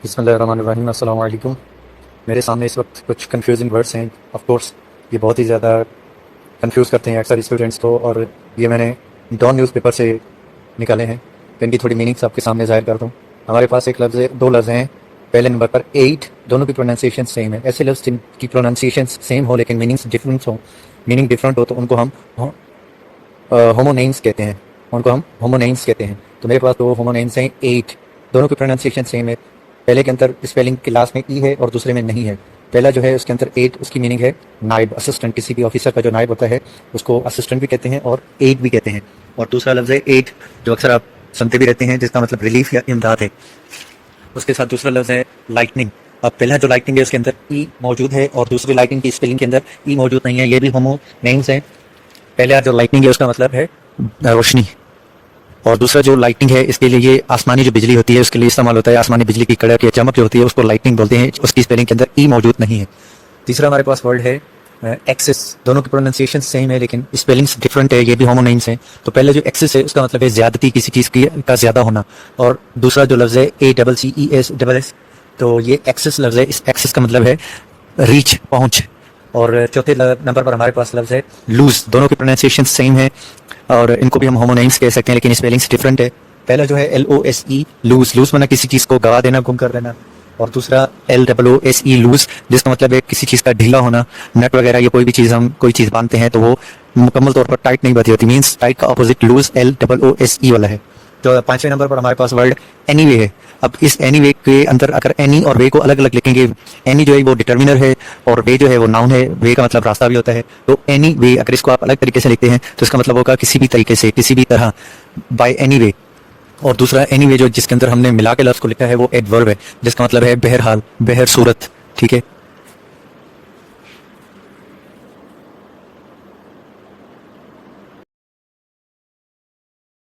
बिस्मिल्लाहिर्रहमानिर्रहीम, अस्सलाम वालेकुम। मेरे सामने इस वक्त कुछ कंफ्यूजिंग वर्ड्स हैं। ऑफ कोर्स ये बहुत ही ज़्यादा कंफ्यूज करते हैं अक्सर स्टूडेंट्स को, और ये मैंने डॉन न्यूज़पेपर से निकाले हैं। तो इनकी थोड़ी मीनिंग्स आपके सामने ज़ाहिर कर दूँ। हमारे पास एक लफ्ज़ है, दो लफ्ज़ हैं। पहले नंबर पर 8, दोनों की प्रोनाउंसिएशन सेम है। ऐसे लफ्ज़ जिनकी प्रोनाउंसिएशन सेम हो लेकिन मीनिंग डिफरेंट हो तो उनको हम होमोनेम्स कहते हैं। कहते हैं। तो मेरे पास दो होमोनेम्स हैं 8, दोनों की प्रोनाउंसिएशन सेम है। पहले के अंदर स्पेलिंग के लास्ट में ई है और दूसरे में नहीं है। पहला जो है उसके अंदर 8, उसकी मीनिंग है नायब, असिस्टेंट। किसी भी ऑफिसर का जो नायब होता है उसको असिस्टेंट भी कहते हैं और 8 भी कहते हैं। और दूसरा लफ्ज़ है 8 जो अक्सर आप सुनते भी रहते हैं, जिसका मतलब रिलीफ या इमदाद है। उसके साथ दूसरा लफ्ज़ है लाइटनिंग। अब पहला जो लाइटनिंग है उसके अंदर ई मौजूद है और दूसरी लाइटनिंग की स्पेलिंग के अंदर ई मौजूद नहीं है। ये भी होमोनेम्स हैं। पहले जो लाइटनिंग है उसका मतलब है रोशनी, और दूसरा जो लाइटनिंग है इसके लिए ये आसमानी जो बिजली होती है उसके लिए इस्तेमाल होता है। आसमानी बिजली की कड़क या चमक जो होती है उसको लाइटनिंग बोलते हैं, उसकी स्पेलिंग के अंदर ई मौजूद नहीं है। तीसरा हमारे पास वर्ड है एक्सेस। दोनों की प्रोनाउंसिएशन सेम है लेकिन स्पेलिंग्स डिफरेंट है। ये भी होमोनेम्स हैं। तो पहले जो एक्सेस है उसका मतलब है ज्यादती, किसी चीज़ की का ज्यादा होना। और दूसरा जो लफ्ज़ है ACCESS, तो ये एक्सेस लफ्ज़ है। इस एक्सेस का मतलब है रीच, पहुंच। और चौथे नंबर पर हमारे पास लफ्ज़ है लूज। दोनों की प्रोनाउंसिएशन सेम है और इनको भी हम होमोनेम्स कह सकते हैं लेकिन स्पेलिंग्स डिफरेंट है। पहला जो है LOSE, लूज। लूज माना किसी चीज़ को गवा देना, गुम कर देना। और दूसरा LOOSE, लूज, जिसका मतलब है किसी चीज़ का ढीला होना। नट वगैरह ये कोई भी चीज़ हम कोई चीज़ बांधते हैं तो वो मुकम्मल तौर पर टाइट नहीं बती होती। मीन्स टाइट का अपोजिट लूज LOOSE वाला है। तो पांचवें नंबर पर हमारे पास वर्ड एनीवे है। अब इस एनीवे के अंदर अगर एनी और वे को अलग अलग लिखेंगे, एनी जो है वो डिटर्मिनर है और वे जो है वो नाउन है। वे का मतलब रास्ता भी होता है। तो एनी वे अगर इसको आप अलग तरीके से लिखते हैं तो इसका मतलब होगा किसी भी तरीके से, किसी भी तरह, बाय एनी वे। और दूसरा एनी वे जो जिसके अंदर हमने मिला के लफ्ज़ को लिखा है वो एडवर्ब है, जिसका मतलब है बहरहाल, बहर सूरत। ठीक है।